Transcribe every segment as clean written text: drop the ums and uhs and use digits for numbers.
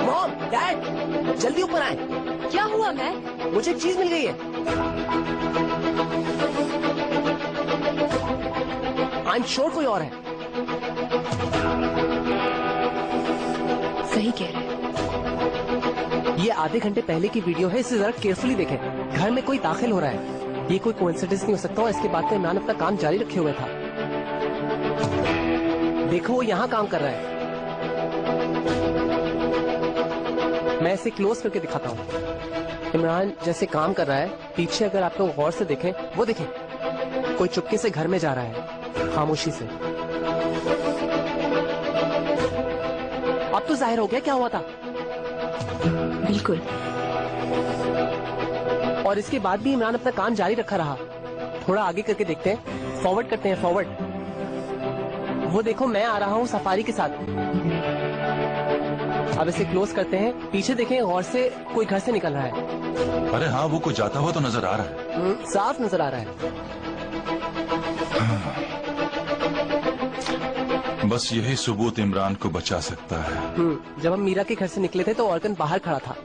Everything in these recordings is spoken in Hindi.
मॉम, डैड, जल्दी ऊपर आए। क्या हुआ मैं? मुझे एक चीज मिल गई है। आई एम श्योर कोई और है। सही कह रहे हैं। ये आधे घंटे पहले की वीडियो है, इसे जरा केयरफुली देखें। घर में कोई दाखिल हो रहा है। ये कोई कोइंसिडेंस नहीं हो सकता और इसके बाद में इमरान अपना काम जारी रखे हुए था। देखो वो यहाँ काम कर रहा है। मैं इसे क्लोज करके दिखाता हूँ। इमरान जैसे काम कर रहा है, पीछे अगर आप लोग गौर से देखें, वो देखें कोई चुपके से घर में जा रहा है, खामोशी से। अब तो जाहिर हो गया क्या हुआ था। बिल्कुल। और इसके बाद भी इमरान अपना काम जारी रखा रहा। थोड़ा आगे करके देखते हैं, फॉरवर्ड करते हैं, फॉरवर्ड। वो देखो मैं आ रहा हूँ सफारी के साथ। अब इसे क्लोज करते हैं, पीछे देखें गौर से, कोई घर से निकल रहा है। अरे हाँ, वो कोई जाता हुआ तो नजर आ रहा है। साफ नजर आ रहा है। बस यही सबूत इमरान को बचा सकता है। जब हम मीरा के घर से निकले थे तो ऑर्गन बाहर खड़ा था।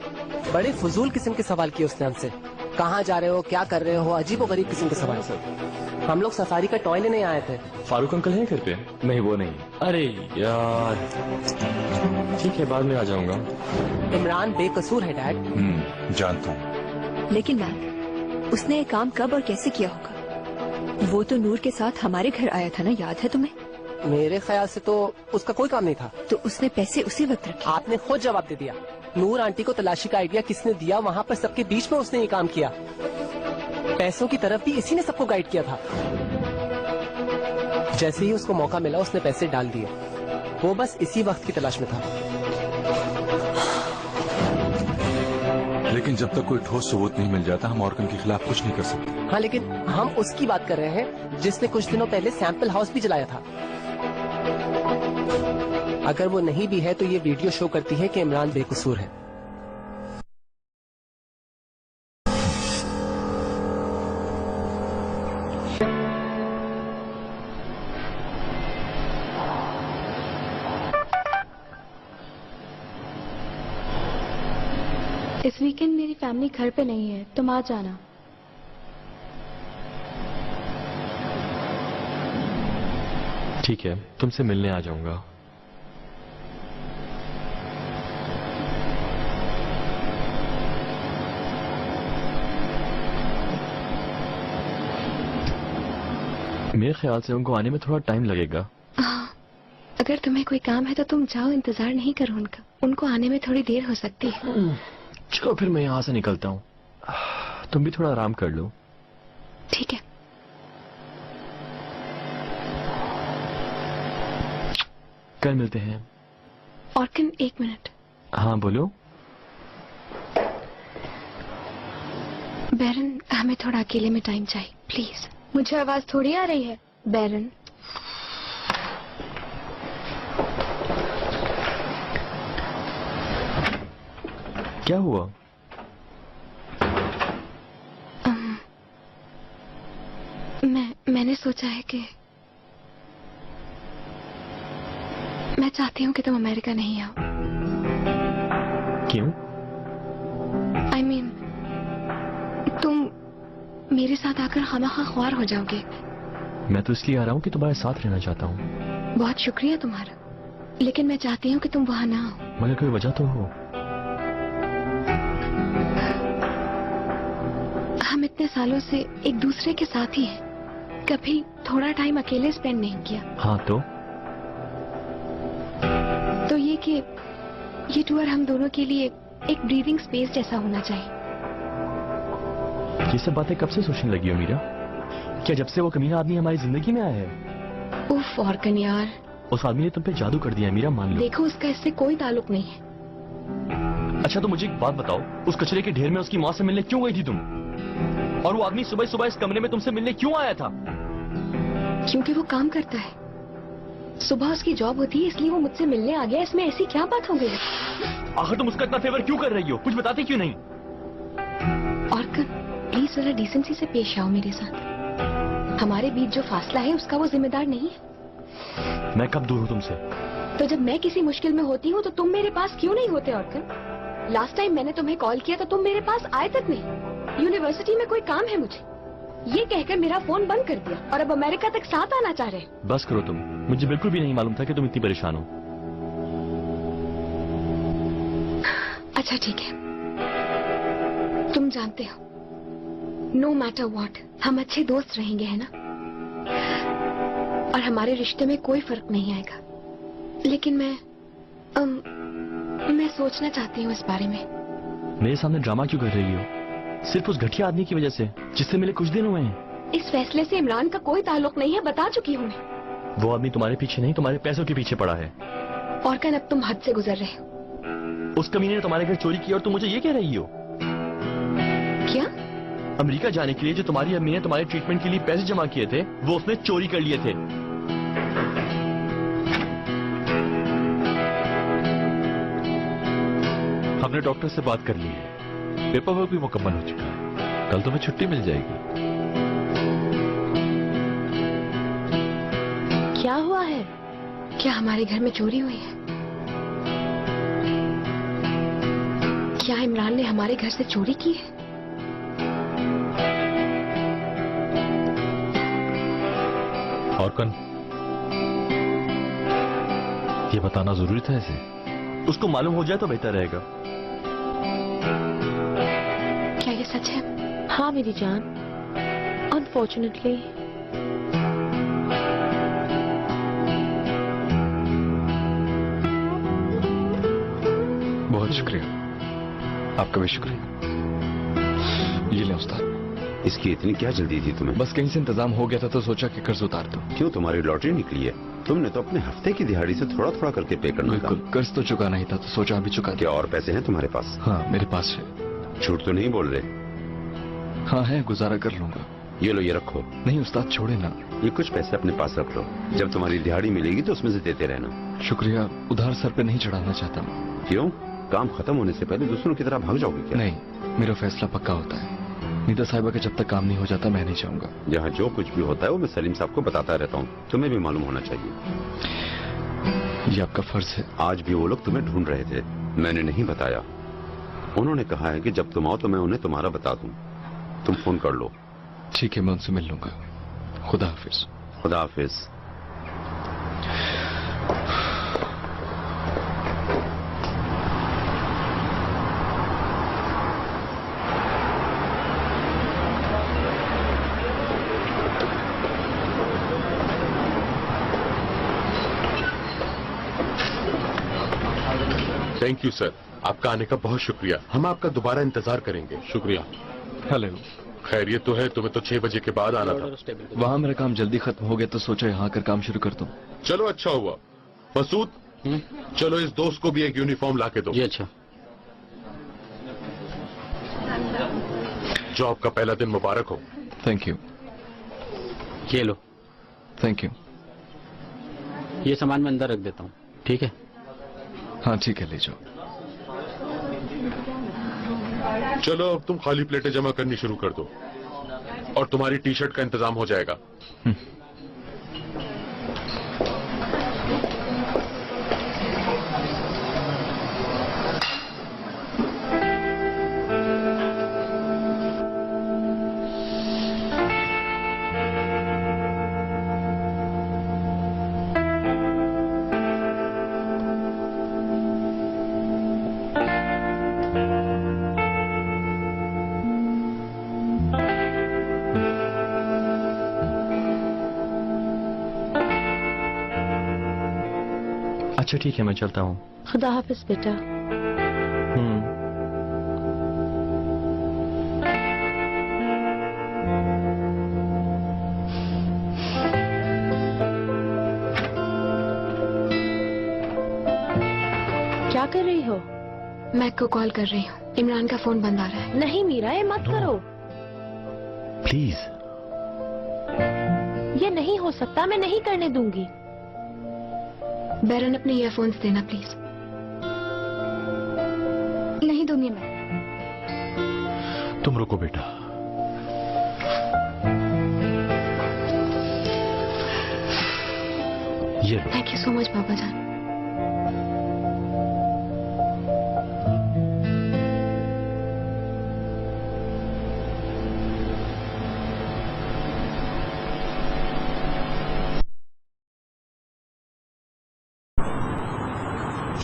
बड़े फजूल किस्म के सवाल किए उसने हमसे। कहाँ जा रहे हो, क्या कर रहे हो, अजीब गरीब किस्म के सवाल। हम लोग सफारी का टॉय लेने आए थे। फारूक अंकल हैं घर पे? नहीं, वो नहीं। अरे यार, ठीक है, बाद में आ जाऊंगा। इमरान बेकसूर है डैड। जानता हूँ। लेकिन मैम, उसने ये काम कब और कैसे किया होगा? वो तो नूर के साथ हमारे घर आया था ना, याद है तुम्हें? मेरे ख्याल से तो उसका कोई काम नहीं था। तो उसने पैसे उसी वक्त रखे। आपने खुद जवाब दे दिया। नूर आंटी को तलाशी का आइडिया किसने दिया, वहाँ पर सबके बीच में उसने ये काम किया। पैसों की तरफ भी इसी ने सबको गाइड किया था। जैसे ही उसको मौका मिला उसने पैसे डाल दिए। वो बस इसी वक्त की तलाश में था। लेकिन जब तक कोई ठोस सबूत नहीं मिल जाता, हम ऑर्गन के खिलाफ कुछ नहीं कर सकते। हाँ, लेकिन हम उसकी बात कर रहे हैं जिसने कुछ दिनों पहले सैंपल हाउस भी जलाया था। अगर वो नहीं भी है तो ये वीडियो शो करती है कि इमरान बेकसूर है। इस वीकेंड मेरी फैमिली घर पे नहीं है, तुम आ जाना। ठीक है, तुमसे मिलने आ जाऊंगा। मेरे ख्याल से उनको आने में थोड़ा टाइम लगेगा। अगर तुम्हें कोई काम है तो तुम जाओ, इंतजार नहीं करो उनका। उनको आने में थोड़ी देर हो सकती है। चलो फिर मैं यहाँ से निकलता हूँ, तुम भी थोड़ा आराम कर लो। ठीक है। कल मिलते हैं। ऑर्किन, एक मिनट। हाँ बोलो। बैरन, हमें थोड़ा अकेले में टाइम चाहिए, प्लीज। मुझे आवाज थोड़ी आ रही है बैरन। क्या हुआ? मैंने सोचा है कि मैं चाहती हूँ कि तुम अमेरिका नहीं आओ। क्यों? I mean, तुम मेरे साथ आकर खामखा ख्वार हो जाओगे। मैं तो इसलिए आ रहा हूँ कि तुम्हारे साथ रहना चाहता हूँ। बहुत शुक्रिया तुम्हारा, लेकिन मैं चाहती हूँ कि तुम वहाँ ना आओ। मगर कोई वजह तो हो। हम इतने सालों से एक दूसरे के साथ ही हैं, कभी थोड़ा टाइम अकेले स्पेंड नहीं किया। हाँ तो ये कि ये टूर हम दोनों के लिए एक ब्रीदिंग स्पेस जैसा होना चाहिए। ये सब बातें कब से सोचने लगी हो मीरा? क्या जब से वो कमीना आदमी हमारी जिंदगी में आया है? उफ ऑर्कन यार, उस आदमी ने तुम पे जादू कर दिया है मीरा, मान लो। देखो उसका इससे कोई ताल्लुक नहीं है। अच्छा तो मुझे एक बात बताओ, उस कचरे के ढेर में उसकी माँ से मिलने क्यों गई थी तुम? और वो आदमी सुबह सुबह इस कमरे में तुमसे मिलने क्यों आया था? क्योंकि वो काम करता है, सुबह उसकी जॉब होती है, इसलिए वो मुझसे मिलने आ गया। इसमें ऐसी क्या बात हो गई? आखिर तुम उसका इतना फेवर क्यों कर रही हो? कुछ बताती क्यों नहीं? ऑर्कन प्लीज जरा डिसेंसी से पेश आओ मेरे साथ। हमारे बीच जो फासला है उसका वो जिम्मेदार नहीं है। मैं कब दूर हूँ तुमसे? तो जब मैं किसी मुश्किल में होती हूँ तो तुम मेरे पास क्यों नहीं होते ऑर्कन? लास्ट टाइम मैंने तुम्हें कॉल किया तो तुम मेरे पास आए तक नहीं। यूनिवर्सिटी में कोई काम है मुझे, ये कहकर मेरा फोन बंद कर दिया और अब अमेरिका तक साथ आना चाह रहे। बस करो तुम, मुझे बिल्कुल भी नहीं मालूम था कि तुम इतनी परेशान हो। अच्छा ठीक है, तुम जानते हो नो मैटर व्हाट हम अच्छे दोस्त रहेंगे, है ना? और हमारे रिश्ते में कोई फर्क नहीं आएगा। लेकिन मैं सोचना चाहती हूँ इस बारे में। मेरे सामने ड्रामा क्यों कर रही हो? सिर्फ उस घटिया आदमी की वजह से जिससे मिले कुछ दिन हुए हैं। इस फैसले से इमरान का कोई ताल्लुक नहीं है, बता चुकी हूँ मैं। वो आदमी तुम्हारे पीछे नहीं, तुम्हारे पैसों के पीछे पड़ा है। और कल अब तुम हद से गुजर रहे हो। उस कमीने ने तुम्हारे घर चोरी की और तुम मुझे ये कह रही हो? क्या? अमेरिका जाने के लिए जो तुम्हारी अम्मी ने तुम्हारे ट्रीटमेंट के लिए पैसे जमा किए थे, वो उसने चोरी कर लिए थे। हमने डॉक्टर से बात कर ली है, पेपर वर्क भी मुकम्मल हो चुका है, कल तुम्हें छुट्टी मिल जाएगी। क्या हुआ है? क्या हमारे घर में चोरी हुई है? क्या इमरान ने हमारे घर से चोरी की है? ऑर्कन, ये बताना जरूरी था इसे? उसको मालूम हो जाए तो बेहतर रहेगा। क्या ये सच है? हाँ मेरी जान, अनफॉर्चुनेटली। बहुत शुक्रिया, आपका भी शुक्रिया। ये ले उस्ताद। इसकी इतनी क्या जल्दी थी तुम्हें? बस कहीं से इंतजाम हो गया था तो सोचा कि कर्ज उतार दो। क्यों, तुम्हारी लॉटरी निकली है? तुमने तो अपने हफ्ते की दिहाड़ी से थोड़ा थोड़ा करके पे करना था। बिल्कुल, कर्ज तो चुकाना ही था तो सोचा अभी चुका क्या और पैसे हैं तुम्हारे पास? हाँ मेरे पास है। झूठ तो नहीं बोल रहे? हाँ है, गुजारा कर लूंगा। ये लो, ये रखो। नहीं उस्ताद छोड़े ना। ये कुछ पैसे अपने पास रख लो, जब तुम्हारी दिहाड़ी मिलेगी तो उसमें से देते रहना। शुक्रिया, उधार सर पे नहीं चढ़ाना चाहता मैं। क्यों, काम खत्म होने से पहले दूसरों की तरह भाग जाओगे क्या? नहीं, मेरा फैसला पक्का होता है। नीता साहिबा का जब तक काम नहीं हो जाता मैं नहीं चाहूंगा। जहाँ जो कुछ भी होता है वो मैं सलीम साहब को बताता रहता हूँ, तुम्हें भी मालूम होना चाहिए। ये आपका फर्ज है। आज भी वो लोग तुम्हें ढूंढ रहे थे, मैंने नहीं बताया। उन्होंने कहा है कि जब तुम आओ तो मैं उन्हें तुम्हारा बता दूं। तुम फोन कर लो। ठीक है, मैं उनसे मिल लूंगा। खुदा हाफिज। खुदा हाफिज। थैंक यू सर, आपका आने का बहुत शुक्रिया। हम आपका दोबारा इंतजार करेंगे। शुक्रिया। हेलो। खैरियत तो है? तुम्हें तो 6 बजे के बाद आना था। वहाँ मेरा काम जल्दी खत्म हो गया तो सोचा यहाँ आकर काम शुरू कर दूं। चलो अच्छा हुआ। मसूद, चलो इस दोस्त को भी एक यूनिफॉर्म लाके दो। जी अच्छा। जॉब का पहला दिन मुबारक हो। Thank you. ये लो। Thank you. ये सामान मैं अंदर रख देता हूँ, ठीक है? हाँ ठीक है, ले जाओ। चलो अब तुम खाली प्लेटें जमा करनी शुरू कर दो और तुम्हारी टी शर्ट का इंतजाम हो जाएगा। अच्छा ठीक है, मैं चलता हूँ। खुदा हाफिज बेटा। क्या कर रही हो? मैक को कॉल कर रही हूँ, इमरान का फोन बंद आ रहा है। नहीं मीरा, ये मत करो। प्लीज। ये नहीं हो सकता, मैं नहीं करने दूंगी। बैरन अपने ईयरफोन्स देना प्लीज। नहीं दूंगी मैं। तुम रुको बेटा। ये लो। थैंक यू सो मच बाबा जान।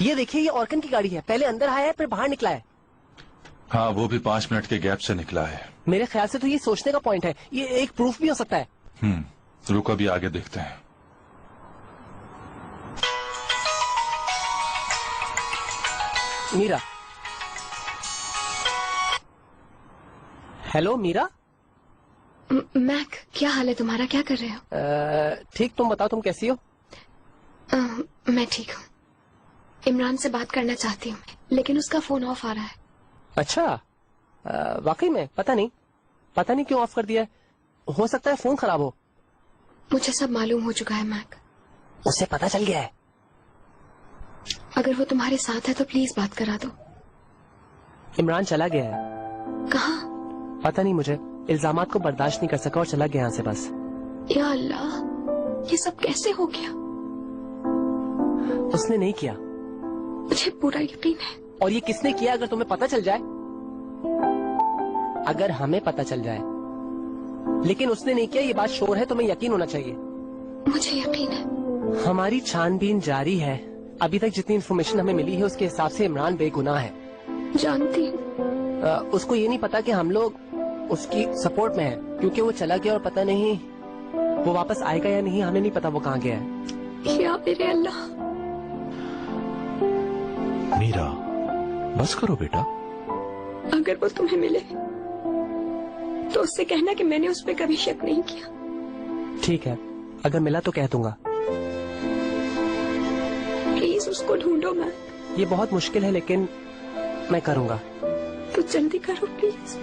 ये देखिए, ये ऑर्कन की गाड़ी है। पहले अंदर आया है फिर बाहर निकला है। हाँ, वो भी 5 मिनट के गैप से निकला है। मेरे ख्याल से तो ये सोचने का पॉइंट है, ये एक प्रूफ भी हो सकता है। रुको, अभी आगे देखते हैं। मीरा। हेलो मीरा। मैक, क्या हाल है तुम्हारा? क्या कर रहे हो? ठीक, तुम बताओ, तुम कैसी हो? मैं ठीक हूँ। इमरान से बात करना चाहती हूँ, लेकिन उसका फोन ऑफ आ रहा है। अच्छा, वाकई में पता नहीं क्यों ऑफ कर दिया है। हो सकता है फोन खराब हो। मुझे सब मालूम हो चुका है मैक। उसे पता चल गया है। अगर वो तुम्हारे साथ है तो प्लीज बात करा दो। इमरान चला गया है। कहाँ? पता नहीं मुझे। इल्जामात को बर्दाश्त नहीं कर सका और चला गया यहाँ से बस। या अल्लाह, ये सब कैसे हो गया? उसने नहीं किया। मुझे पूरा यकीन है। और ये किसने किया अगर तुम्हें पता चल जाए? अगर हमें पता चल जाए, लेकिन उसने नहीं किया, ये बात श्योर है, तुम्हें यकीन होना चाहिए। मुझे यकीन है। हमारी छानबीन जारी है। अभी तक जितनी इन्फॉर्मेशन हमें मिली है उसके हिसाब से इमरान बेगुनाह है। जानती हूँ। उसको ये नहीं पता कि हम लोग उसकी सपोर्ट में हैं, क्योंकि वो चला गया और पता नहीं वो वापस आएगा या नहीं। हमें नहीं पता वो कहाँ गया है। या मेरे अल्लाह। मीरा, बस करो बेटा। अगर वो तुम्हें मिले तो उससे कहना कि मैंने उस पर कभी शक नहीं किया। ठीक है, अगर मिला तो कह दूंगा। प्लीज उसको ढूंढो मैं। ये बहुत मुश्किल है, लेकिन मैं करूंगा। तो जल्दी करो प्लीज।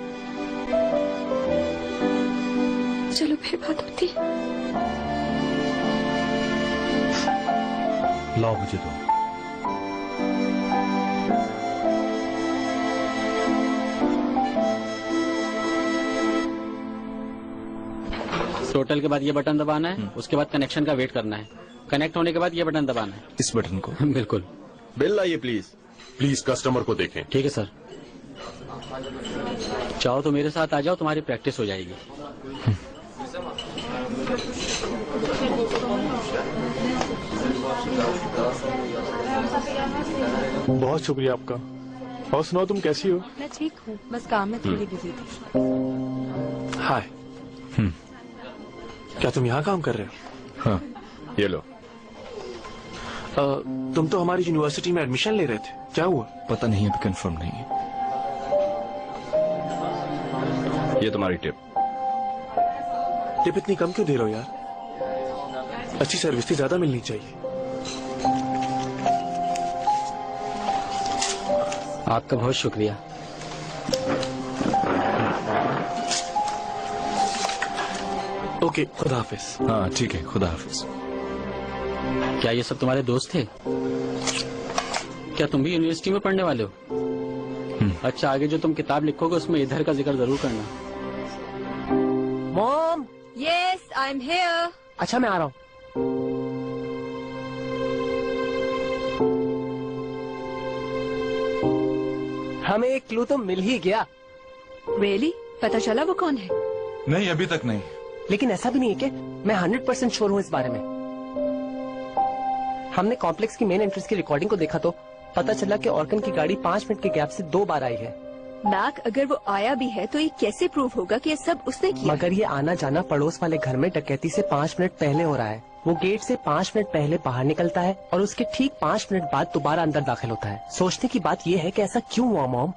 चलो फिर बात होती। लाओ मुझे दो। टोटल के बाद ये बटन दबाना है, उसके बाद कनेक्शन का वेट करना है। कनेक्ट होने के बाद ये बटन दबाना है। इस बटन को? बिल्कुल। बिल लाइए प्लीज। प्लीज कस्टमर को देखें। ठीक है सर। चाहो तो मेरे साथ आ जाओ, तुम्हारी प्रैक्टिस हो जाएगी। बहुत शुक्रिया आपका। और सुनाओ, तुम कैसी हो? मैं ठीक हूँ, बस काम में थोड़ी बिजी थी। हाय। क्या तुम यहाँ काम कर रहे हो? हाँ, ये लो। तुम तो हमारी यूनिवर्सिटी में एडमिशन ले रहे थे, क्या हुआ? पता नहीं, अभी कंफर्म नहीं है। ये तुम्हारी टिप। टिप इतनी कम क्यों दे रहे हो यार? अच्छी सर्विस थी, ज्यादा मिलनी चाहिए। आपका बहुत शुक्रिया। ओके, खुदा हाफिज। हाँ ठीक है, खुदा हाफिज। क्या ये सब तुम्हारे दोस्त थे? क्या तुम भी यूनिवर्सिटी में पढ़ने वाले हो? अच्छा, आगे जो तुम किताब लिखोगे उसमें इधर का जिक्र जरूर करना। Mom. Yes, I am here. अच्छा, मैं आ रहा हूँ। हमें एक क्लू तो मिल ही गया। रियली? पता चला वो कौन है? नहीं, अभी तक नहीं। लेकिन ऐसा भी नहीं है कि मैं 100% श्योर हूँ इस बारे में। हमने कॉम्प्लेक्स की मेन एंट्रेंस की रिकॉर्डिंग को देखा तो पता चला कि ऑर्कन की गाड़ी 5 मिनट के गैप से 2 बार आई है। मैक, अगर वो आया भी है तो ये कैसे प्रूव होगा कि ये सब उसने किया? मगर ये आना जाना पड़ोस वाले घर में डकैती से 5 मिनट पहले हो रहा है। वो गेट से 5 मिनट पहले बाहर निकलता है और उसके ठीक 5 मिनट बाद दोबारा अंदर दाखिल होता है। सोचने की बात ये है कि ऐसा क्यों हुआ मॉम?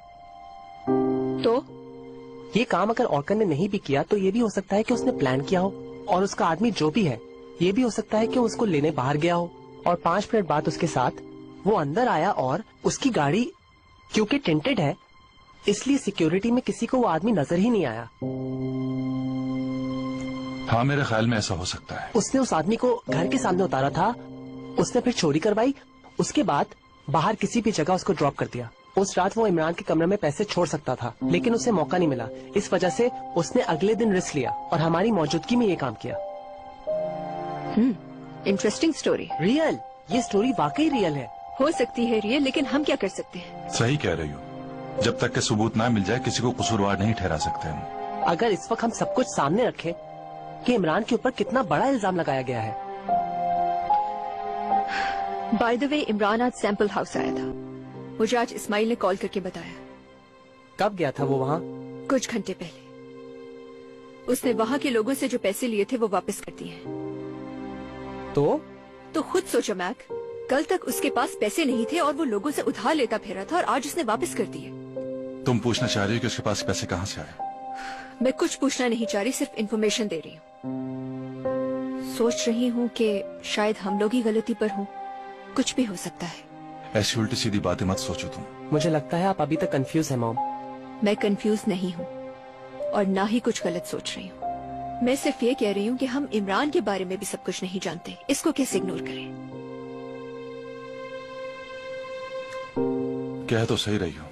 तो ये काम अगर ऑर्कन ने नहीं भी किया तो ये भी हो सकता है कि उसने प्लान किया हो, और उसका आदमी जो भी है ये भी हो सकता है कि उसको लेने बाहर गया हो और 5 मिनट बाद उसके साथ वो अंदर आया और उसकी गाड़ी क्योंकि टिंटेड है इसलिए सिक्योरिटी में किसी को वो आदमी नजर ही नहीं आया। हाँ, मेरे ख्याल में ऐसा हो सकता है। उसने उस आदमी को घर के सामने उतारा था, उसने फिर चोरी करवाई, उसके बाद बाहर किसी भी जगह उसको ड्रॉप कर दिया। उस रात वो इमरान के कमरे में पैसे छोड़ सकता था, लेकिन उसे मौका नहीं मिला। इस वजह से उसने अगले दिन रिस्क लिया और हमारी मौजूदगी में ये काम किया। Interesting story. रियल? ये स्टोरी वाकई रियल है। हो सकती है रियल, लेकिन हम क्या कर सकते हैं? सही कह रही हो। जब तक के सबूत ना मिल जाए किसी को कसूरवार नहीं ठहरा सकते हम। अगर इस वक्त हम सब कुछ सामने रखें कि इमरान के ऊपर कितना बड़ा इल्जाम लगाया गया है, बाय द वे, इमरान आज सैंपल हाउस आया था। मुझे आज इस्माइल ने कॉल करके बताया। कब गया था वो वहाँ? कुछ घंटे पहले। उसने वहाँ के लोगों से जो पैसे लिए थे वो वापस कर दिए। तो खुद सोचो मैक, कल तक उसके पास पैसे नहीं थे और वो लोगों से उधार लेता फिरा था और आज उसने वापस कर दिए। तुम पूछना चाह रही हो कि उसके पास पैसे कहाँ से आए? मैं कुछ पूछना नहीं चाह रही, सिर्फ इन्फॉर्मेशन दे रही हूँ। सोच रही हूँ कि शायद हम लोग ही गलती पर हों। कुछ भी हो सकता है। ऐसी उल्टी सीधी बातें मत सोचो तुम। मुझे लगता है आप अभी तक कंफ्यूज है मॉम। मैं कंफ्यूज नहीं हूँ और ना ही कुछ गलत सोच रही हूँ। मैं सिर्फ ये कह रही हूँ कि हम इमरान के बारे में भी सब कुछ नहीं जानते। इसको कैसे इग्नोर करें? कह तो सही रही हो।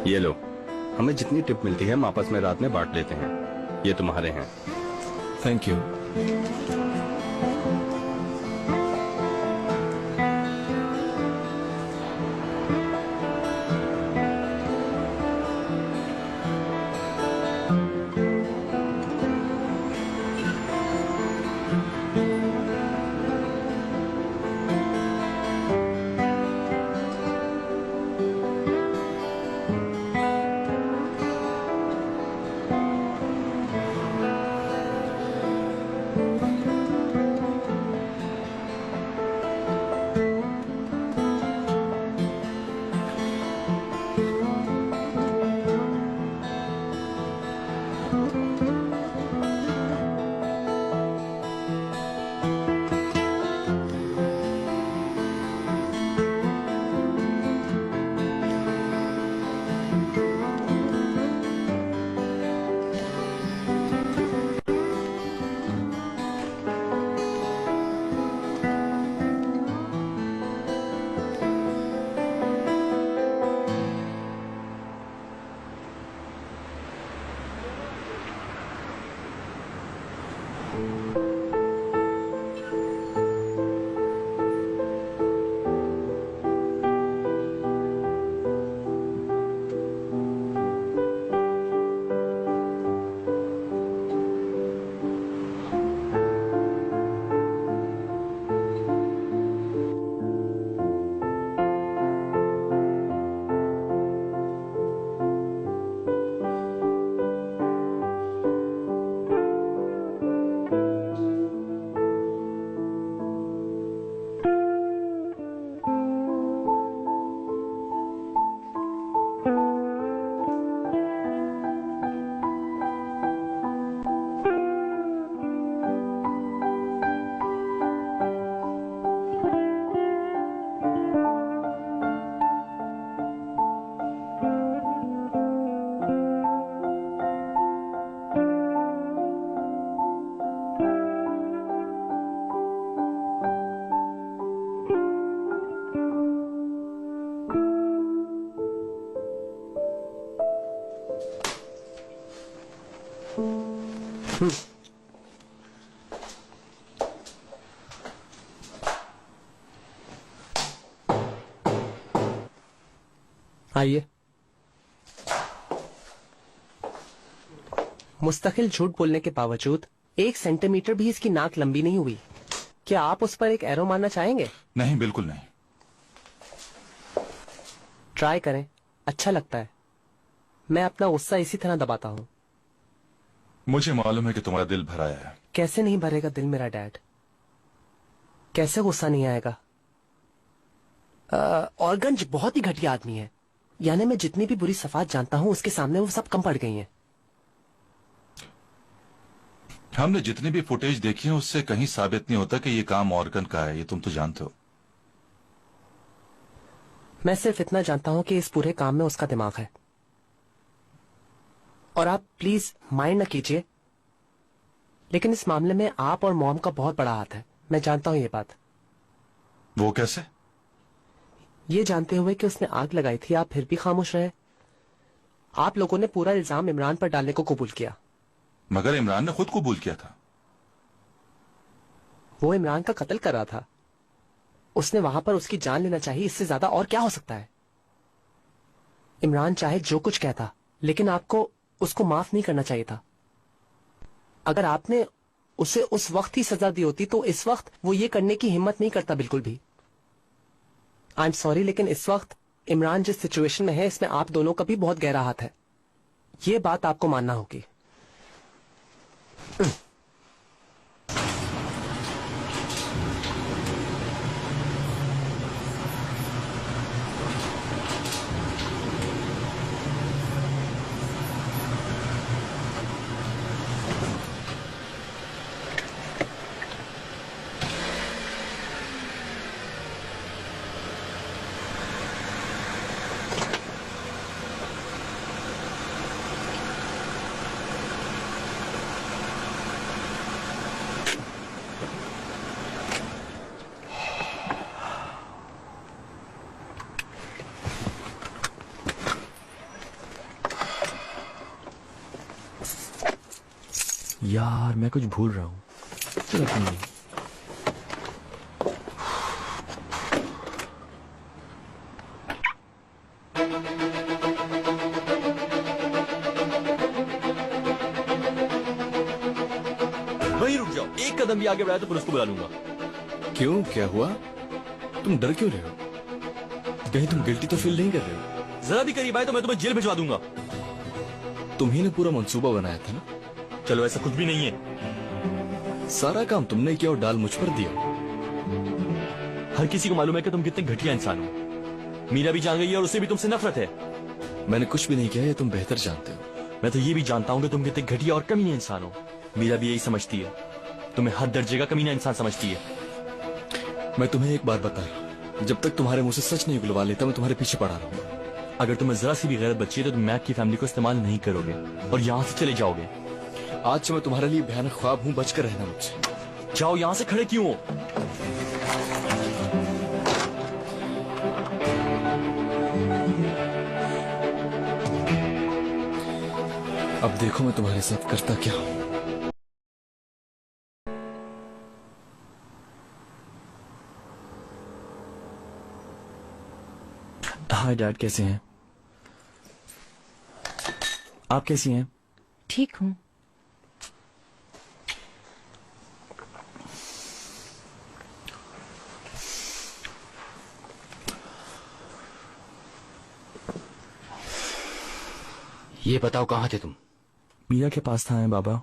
ये लो, हमें जितनी टिप मिलती है हम आपस में रात में बांट लेते हैं। ये तुम्हारे हैं। Thank you. आइए। मुस्तकिल झूठ बोलने के बावजूद 1 सेंटीमीटर भी इसकी नाक लंबी नहीं हुई। क्या आप उस पर एक एरो मारना चाहेंगे? नहीं, बिल्कुल नहीं। ट्राई करें, अच्छा लगता है। मैं अपना गुस्सा इसी तरह दबाता हूँ। मुझे मालूम है कि तुम्हारा दिल भराया है। कैसे नहीं भरेगा दिल मेरा डैड? कैसे गुस्सा नहीं आएगा? ऑर्गन्ज बहुत ही घटिया आदमी है। यानी मैं जितनी भी बुरी सफात जानता हूँ उसके सामने वो सब कम पड़ गई हैं। हमने जितनी भी फुटेज देखी है उससे कहीं साबित नहीं होता कि ये काम ऑर्गन का है। ये तुम तो जानते हो। मैं सिर्फ इतना जानता हूं कि इस पूरे काम में उसका दिमाग है। और आप प्लीज माइंड न कीजिए, लेकिन इस मामले में आप और मॉम का बहुत बड़ा हाथ है। मैं जानता हूं ये बात। वो कैसे? ये जानते हुए कि उसने आग लगाई थी, आप फिर भी खामोश रहे। आप लोगों ने पूरा इल्जाम इमरान पर डालने को कबूल किया। मगर इमरान ने खुद कबूल किया था। वो इमरान का कत्ल कर रहा था। उसने वहां पर उसकी जान लेना चाहिए। इससे ज्यादा और क्या हो सकता है? इमरान चाहे जो कुछ कहता, लेकिन आपको उसको माफ नहीं करना चाहिए था। अगर आपने उसे उस वक्त ही सजा दी होती तो इस वक्त वो ये करने की हिम्मत नहीं करता बिल्कुल भी। आई एम सॉरी, लेकिन इस वक्त इमरान जिस सिचुएशन में है इसमें आप दोनों का भी बहुत गहरा हाथ है। ये बात आपको मानना होगी। यार मैं कुछ भूल रहा हूँ। चलो तुम नहीं। वहीं रुक जाओ। एक कदम भी आगे बढ़ाया तो पुलिस को बुला लूंगा। क्यों, क्या हुआ? तुम डर क्यों रहे हो? कहीं तुम गिल्टी तो फील नहीं कर रहे हो? जरा भी करीब आए तो मैं तुम्हें जेल भिजवा दूंगा। तुम्ही ने पूरा मंसूबा बनाया था ना? चलो ऐसा कुछ भी नहीं है। सारा काम तुमने किया और डाल मुझ पर दिया। हर किसी को मालूम है कि तुम कितने घटिया इंसान हो। मीरा भी जान गई है और उसे भी तुमसे नफरत है। मैंने कुछ भी नहीं किया, ये तुम बेहतर जानते हो। मैं तो ये भी जानता हूँ कि तुम कितने घटिया और कमीने इंसान हो। मीरा भी यही समझती है। तुम्हें हर दर्जे का कमीना इंसान समझती है। मैं तुम्हें एक बार बता रहा हूँ, जब तक तुम्हारे मुंह से सच नहीं गुलवा लेता मैं तुम्हारे पीछे पड़ा रहूंगा। अगर तुम्हें जरा सी भी गैरत बची है तो तुम मैक की फैमिली को इस्तेमाल नहीं करोगे और यहाँ से चले जाओगे। आज से मैं तुम्हारे लिए भयानक ख्वाब हूँ, बचकर रहना मुझसे। जाओ, यहाँ से खड़े क्यों हो? अब देखो मैं तुम्हारे साथ करता क्या हूँ। हाय डैड, कैसे हैं आप? कैसी हैं? ठीक हूँ। ये बताओ कहाँ थे तुम? मीरा के पास था बाबा।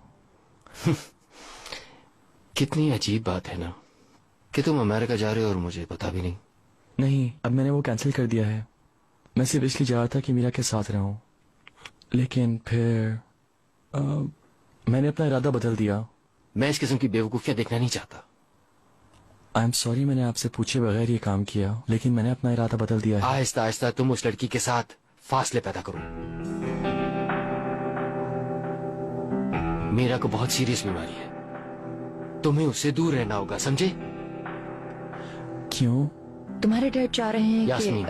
कितनी अजीब बात है ना कि तुम अमेरिका जा रहे हो और मुझे पता भी नहीं। नहीं, अब मैंने वो कैंसिल कर दिया है। मैं सिर्फ इसलिए जा रहा था कि मीरा के साथ रहूं, लेकिन फिर मैंने अपना इरादा बदल दिया। मैं इस किस्म की बेवकूफियां देखना नहीं चाहता। आई एम सॉरी, मैंने आपसे पूछे बगैर ये काम किया, लेकिन मैंने अपना इरादा बदल दिया है। आहिस्ता आहिस्ता तुम उस लड़की के साथ फासले पैदा करो। मीरा को बहुत सीरियस बीमारी है, तुम्हें उससे दूर रहना होगा, समझे? क्यों? तुम्हारे डैड चाह रहे हैं यास्मीन,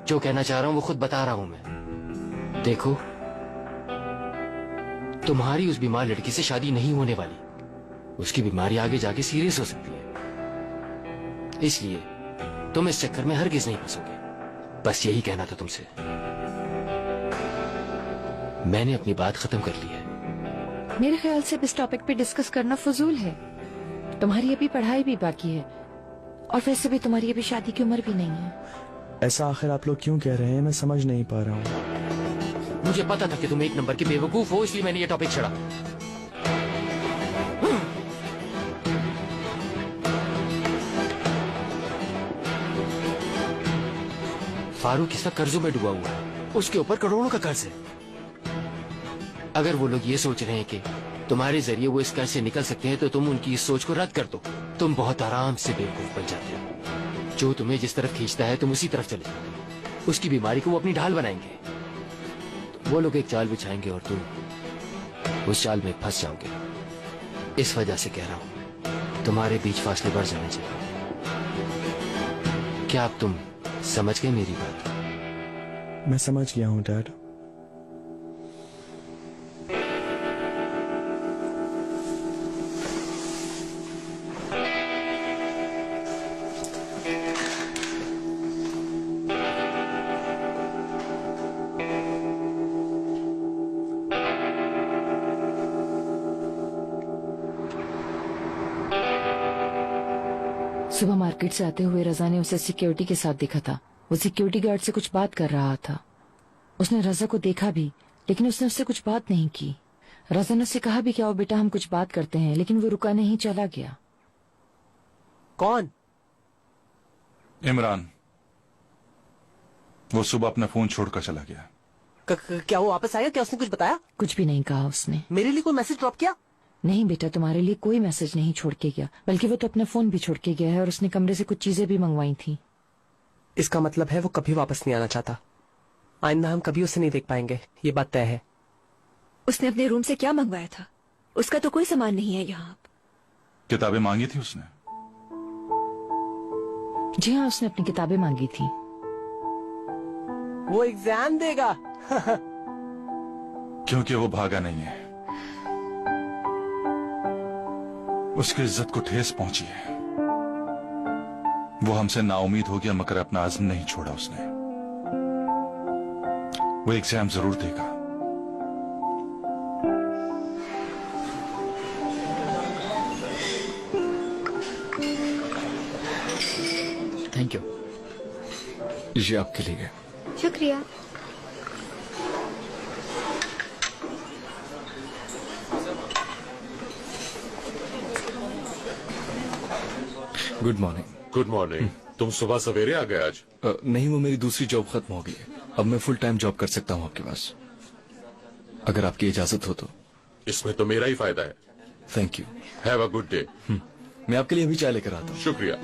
जो कहना चाह रहा हूँ वो खुद बता रहा हूँ मैं। देखो, तुम्हारी उस बीमार लड़की से शादी नहीं होने वाली। उसकी बीमारी आगे जाके सीरियस हो सकती है, इसलिए तुम इस चक्कर में हरगिज नहीं फंसोगे। बस यही कहना था तुमसे। मैंने अपनी बात खत्म कर ली है। मेरे ख्याल से इस टॉपिक पे डिस्कस करना फजूल है। तुम्हारी अभी पढ़ाई भी बाकी है और वैसे भी तुम्हारी अभी शादी की उम्र भी नहीं है। ऐसा आखिर आप लोग क्यों कह रहे हैं, मैं समझ नहीं पा रहा हूँ। मुझे पता था कि तुम एक नंबर के बेवकूफ हो, इसलिए मैंने ये टॉपिक छड़ा। फारूक इस वक्त कर्जों में डूबा हुआ है, उसके ऊपर करोड़ों का कर्ज है। अगर वो लोग ये सोच रहे हैं कि तुम्हारे जरिए वो इस कर्ज से निकल सकते हैं, तो तुम उनकी इस सोच को रद्द कर दो। तुम बहुत आराम से बेवकूफ बन जाते हो। जो तुम्हें जिस तरफ खींचता है तुम उसी तरफ चले जाओ। उसकी बीमारी को वो अपनी ढाल बनाएंगे। वो लोग एक चाल बिछाएंगे और तुम उस चाल में फंस जाओगे। इस वजह से कह रहा हूं, तुम्हारे बीच फासले बढ़ जाने चाहिए। क्या अब तुम समझ गए मेरी बात? मैं समझ गया हूँ डैड। सुबह मार्केट से आते हुए रजा ने उसे सिक्योरिटी के साथ देखा था। वो सिक्योरिटी गार्ड से कुछ बात कर रहा था। उसने रजा को देखा भी, लेकिन उसने उससे कुछ बात नहीं की। रजा ने उससे कहा भी क्या, वो बेटा हम कुछ बात करते हैं, लेकिन वो रुका नहीं, चला गया। कौन? इमरान। वो सुबह अपना फोन छोड़कर चला गया। क्या वो वापस आया? क्या उसने कुछ बताया? कुछ भी नहीं कहा उसने। मेरे लिए कोई मैसेज ड्रॉप किया? नहीं बेटा, तुम्हारे लिए कोई मैसेज नहीं छोड़ के गया, बल्कि वो तो अपना फोन भी छोड़ के गया है और उसने कमरे से कुछ चीजें भी मंगवाई थी। इसका मतलब है वो कभी वापस नहीं आना चाहता। आइंदा हम कभी उसे नहीं देख पाएंगे, ये बात तय है। उसने अपने रूम से क्या मंगवाया था? उसका तो कोई सामान नहीं है यहाँ। किताबें मांगी थी उसने। जी हाँ, उसने अपनी किताबें मांगी थी। वो एग्जाम देगा। क्योंकि वो भागा नहीं है। उसकी इज्जत को ठेस पहुंची है। वो हमसे नाउमीद हो गया, मगर अपना आज़म नहीं छोड़ा उसने। वो एग्जाम जरूर देगा। Thank you. ये आपके लिए है। शुक्रिया। Good morning. Good morning. तुम सुबह सवेरे आ गए आज? नहीं, वो मेरी दूसरी जॉब खत्म हो गई है। अब मैं फुल टाइम जॉब कर सकता हूँ आपके पास, अगर आपकी इजाजत हो तो। इसमें तो मेरा ही फायदा है। Thank you. Have a good day. मैं आपके लिए अभी चाय लेकर आता हूँ। शुक्रिया।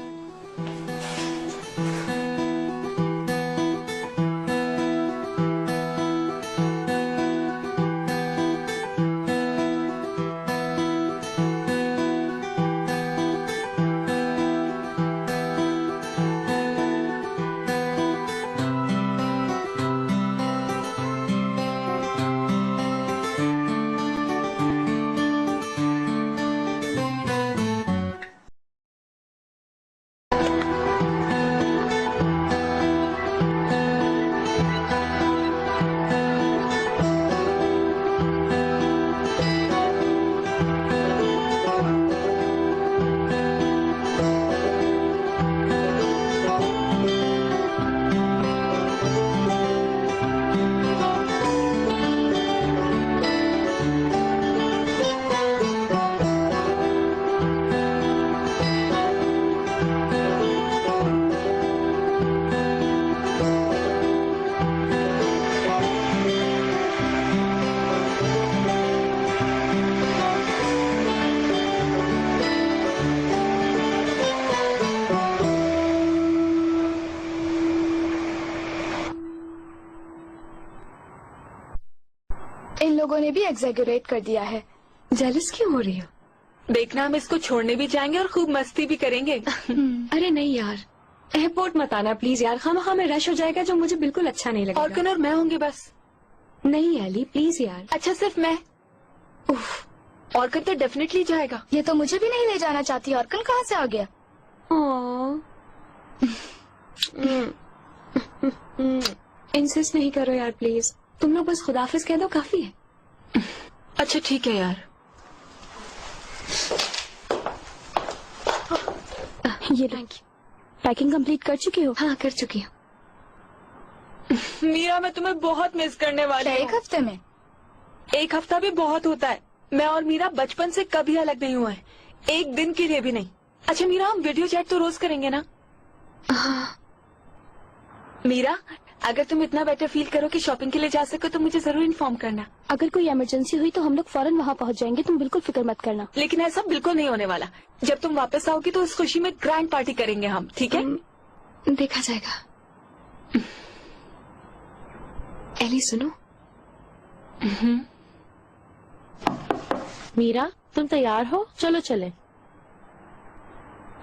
इन लोगों ने भी एग्जैगरेट कर दिया है। जेलस क्यों हो रही हो? देखना, हम इसको छोड़ने भी जाएंगे और खूब मस्ती भी करेंगे। अरे नहीं यार, एयरपोर्ट मत आना प्लीज यार। खामखा में रश हो जाएगा जो मुझे बिल्कुल अच्छा नहीं लगेगा। ऑर्कन और मैं होंगे बस। नहीं एली प्लीज यार। अच्छा, सिर्फ मैं? ऑर्कन तो डेफिनेटली जाएगा। ये तो मुझे भी नहीं ले जाना चाहती। ऑर्कन कहाँ से आ गया? इंसिस्ट नहीं करो यार प्लीज। तुम लोग बस खुदाफिज कह दो, काफी है। अच्छा ठीक है यार। ये थैंक यू। पैकिंग कंप्लीट कर चुकी हो? हाँ कर चुकी हूँ। मीरा मैं तुम्हें बहुत मिस करने वाली हूँ। एक हफ्ते में? एक हफ्ता भी बहुत होता है। मैं और मीरा बचपन से कभी अलग नहीं हुए हैं, एक दिन के लिए भी नहीं। अच्छा मीरा, हम वीडियो चैट तो रोज करेंगे ना? मीरा अगर तुम इतना बेटर फील करो कि शॉपिंग के लिए जा सको तो मुझे जरूर इन्फॉर्म करना। अगर कोई इमरजेंसी हुई तो हम लोग फौरन वहाँ पहुँच जाएंगे, तुम बिल्कुल फिक्र मत करना। लेकिन ऐसा बिल्कुल नहीं होने वाला। जब तुम वापस आओगी तो उस खुशी में ग्रैंड पार्टी करेंगे हम, ठीक है? देखा जाएगा। एली सुनो। मीरा तुम तैयार हो? चलो चले।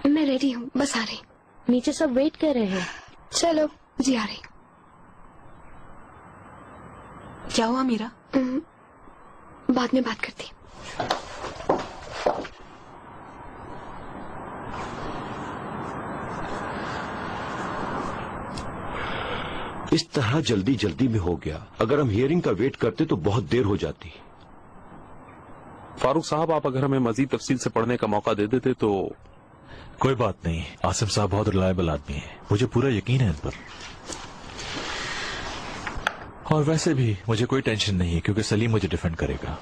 मैं रेडी हूँ, बस आ रही। नीचे सब वेट कर रहे हैं। चलो जी आ रही। क्या हुआ मीरा? बाद में बात करती। इस तरह जल्दी जल्दी में हो गया। अगर हम हियरिंग का वेट करते तो बहुत देर हो जाती। फारूक साहब, आप अगर हमें मजीद तफसील से पढ़ने का मौका दे देते तो। कोई बात नहीं, आसिम साहब बहुत रिलायबल आदमी है, मुझे पूरा यकीन है इन पर। और वैसे भी मुझे कोई टेंशन नहीं है क्योंकि सलीम मुझे डिफेंड करेगा।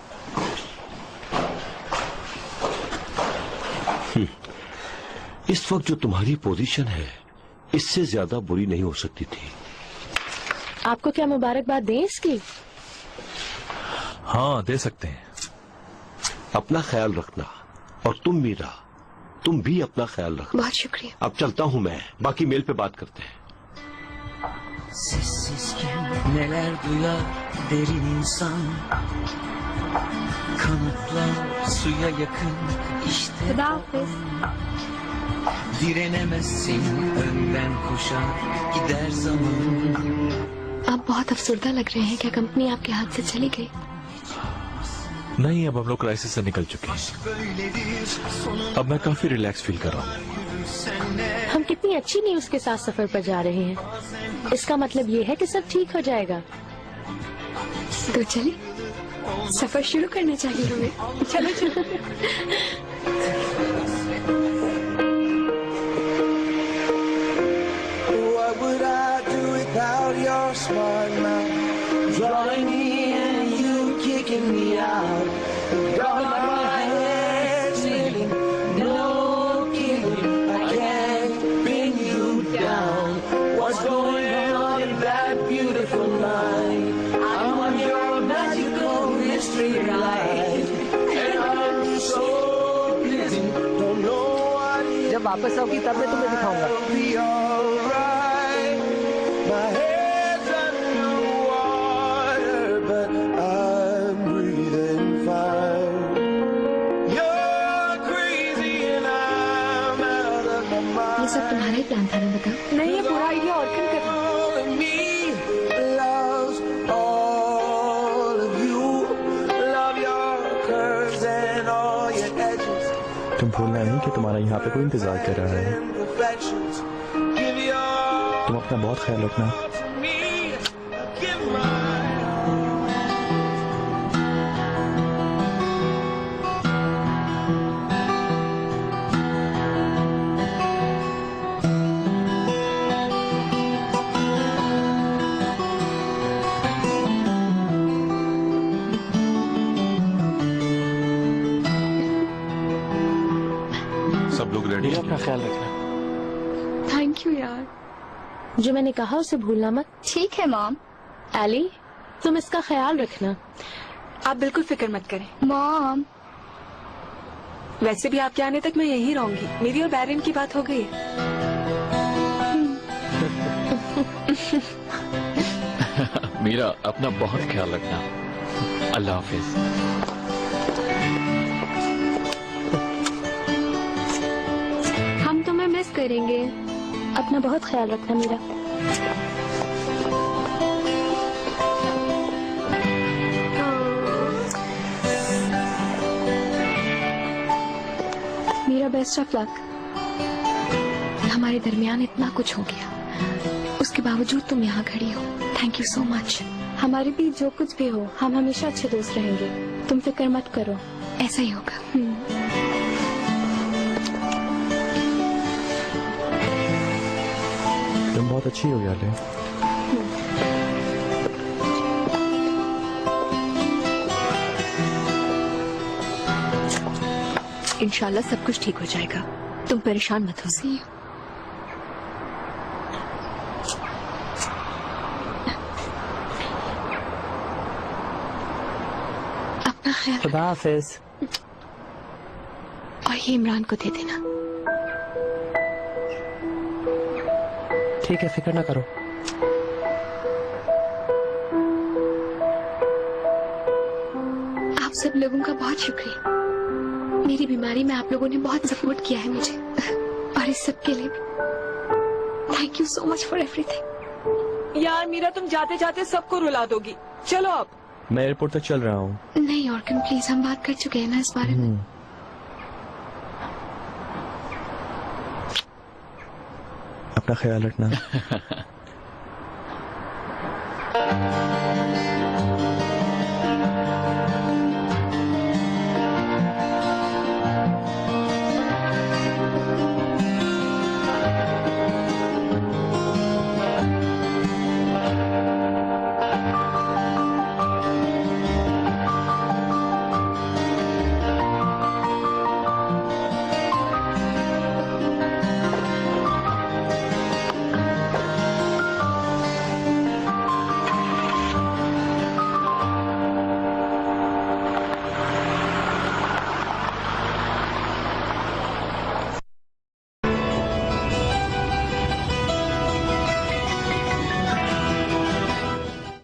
इस वक्त जो तुम्हारी पोजीशन है इससे ज्यादा बुरी नहीं हो सकती थी। आपको क्या मुबारकबाद दें इसकी? हाँ दे सकते हैं। अपना ख्याल रखना, और तुम मीरा, तुम भी अपना ख्याल रखना। बहुत शुक्रिया। अब चलता हूँ मैं, बाकी मेल पे बात करते हैं। Sessizken neler duyar derin insan, kanatlar suya yakın işte direnemezsin, önden koşar gider zaman. आप बहुत अफसरदा लग रहे हैं, क्या कंपनी आपके हाथ से चली गई? नहीं, अब हम लोग क्राइसिस से निकल चुके हैं। अब मैं काफी रिलैक्स फील कर रहा हूँ। हम कितनी अच्छी न्यूज के साथ सफर पर जा रहे हैं। इसका मतलब ये है कि सब ठीक हो जाएगा। तो चलिए, सफर शुरू करना चाहिए हमें। चलो चलो। What would I do without your smart mouth? Drawing me in, you kicking me out. Got my head spinning, no kidding. I can't pin you down. What's going on in that beautiful mind? I'm on your magical mystery ride, and I'm so busy, don't know what. जब वापस आओगी तब मैं तुम्हें दिखाऊंगा। Be alright. My head's underwater, but I'm breathing fine. You're crazy and I'm out of my mind. ये सब तुम्हारा ही प्लान था ना? बताओ। नहीं, ये पूरा आइडिया ऑर्कन कर रहा All of me loves all of you. Love your curves and all your edges. तुम भूलना नहीं कि तुम्हारा यहाँ पे कोई इंतजार कर रहा है। Imperfections. Give your तुम अपना बहुत ख्याल रखना। me. Give my सब लोग रेडी हैं? अपना ख्याल रखना। थैंक यू यार। जो मैंने कहा उसे भूलना मत। ठीक है मॉम। एली तुम इसका ख्याल रखना। आप बिल्कुल फिक्र मत करें। मॉम वैसे भी आपके आने तक मैं यहीं रहूंगी। मेरी और बैरन की बात हो गई है। मीरा अपना बहुत ख्याल रखना। अल्लाह हाफिज। हम तुम्हें मिस करेंगे। अपना बहुत ख्याल रखना मीरा। Best of luck. हमारे दरमियान इतना कुछ हो गया, उसके बावजूद तुम यहाँ खड़ी हो। Thank you so much. हमारे बीच जो कुछ भी हो, हम हमेशा अच्छे दोस्त रहेंगे। तुम फिक्र मत करो। ऐसा ही होगा। तुम बहुत अच्छी हो याले। इंशाल्लाह सब कुछ ठीक हो जाएगा, तुम परेशान मत हो। अपना ख्याल। खुदा हाफिज। और ये इमरान को दे देना। ठीक है, फिक्र ना करो। आप सब लोगों का बहुत शुक्रिया। मेरी बीमारी में आप लोगों ने बहुत सपोर्ट किया है मुझे, और इस सब के लिए भी thank you so much for everything. यार मीरा, तुम जाते जाते सबको रुला दोगी। चलो अब। मैं एयरपोर्ट तक चल रहा हूँ। नहीं ऑर्कन प्लीज, हम बात कर चुके हैं ना इस बारे में। अपना ख्याल रखना।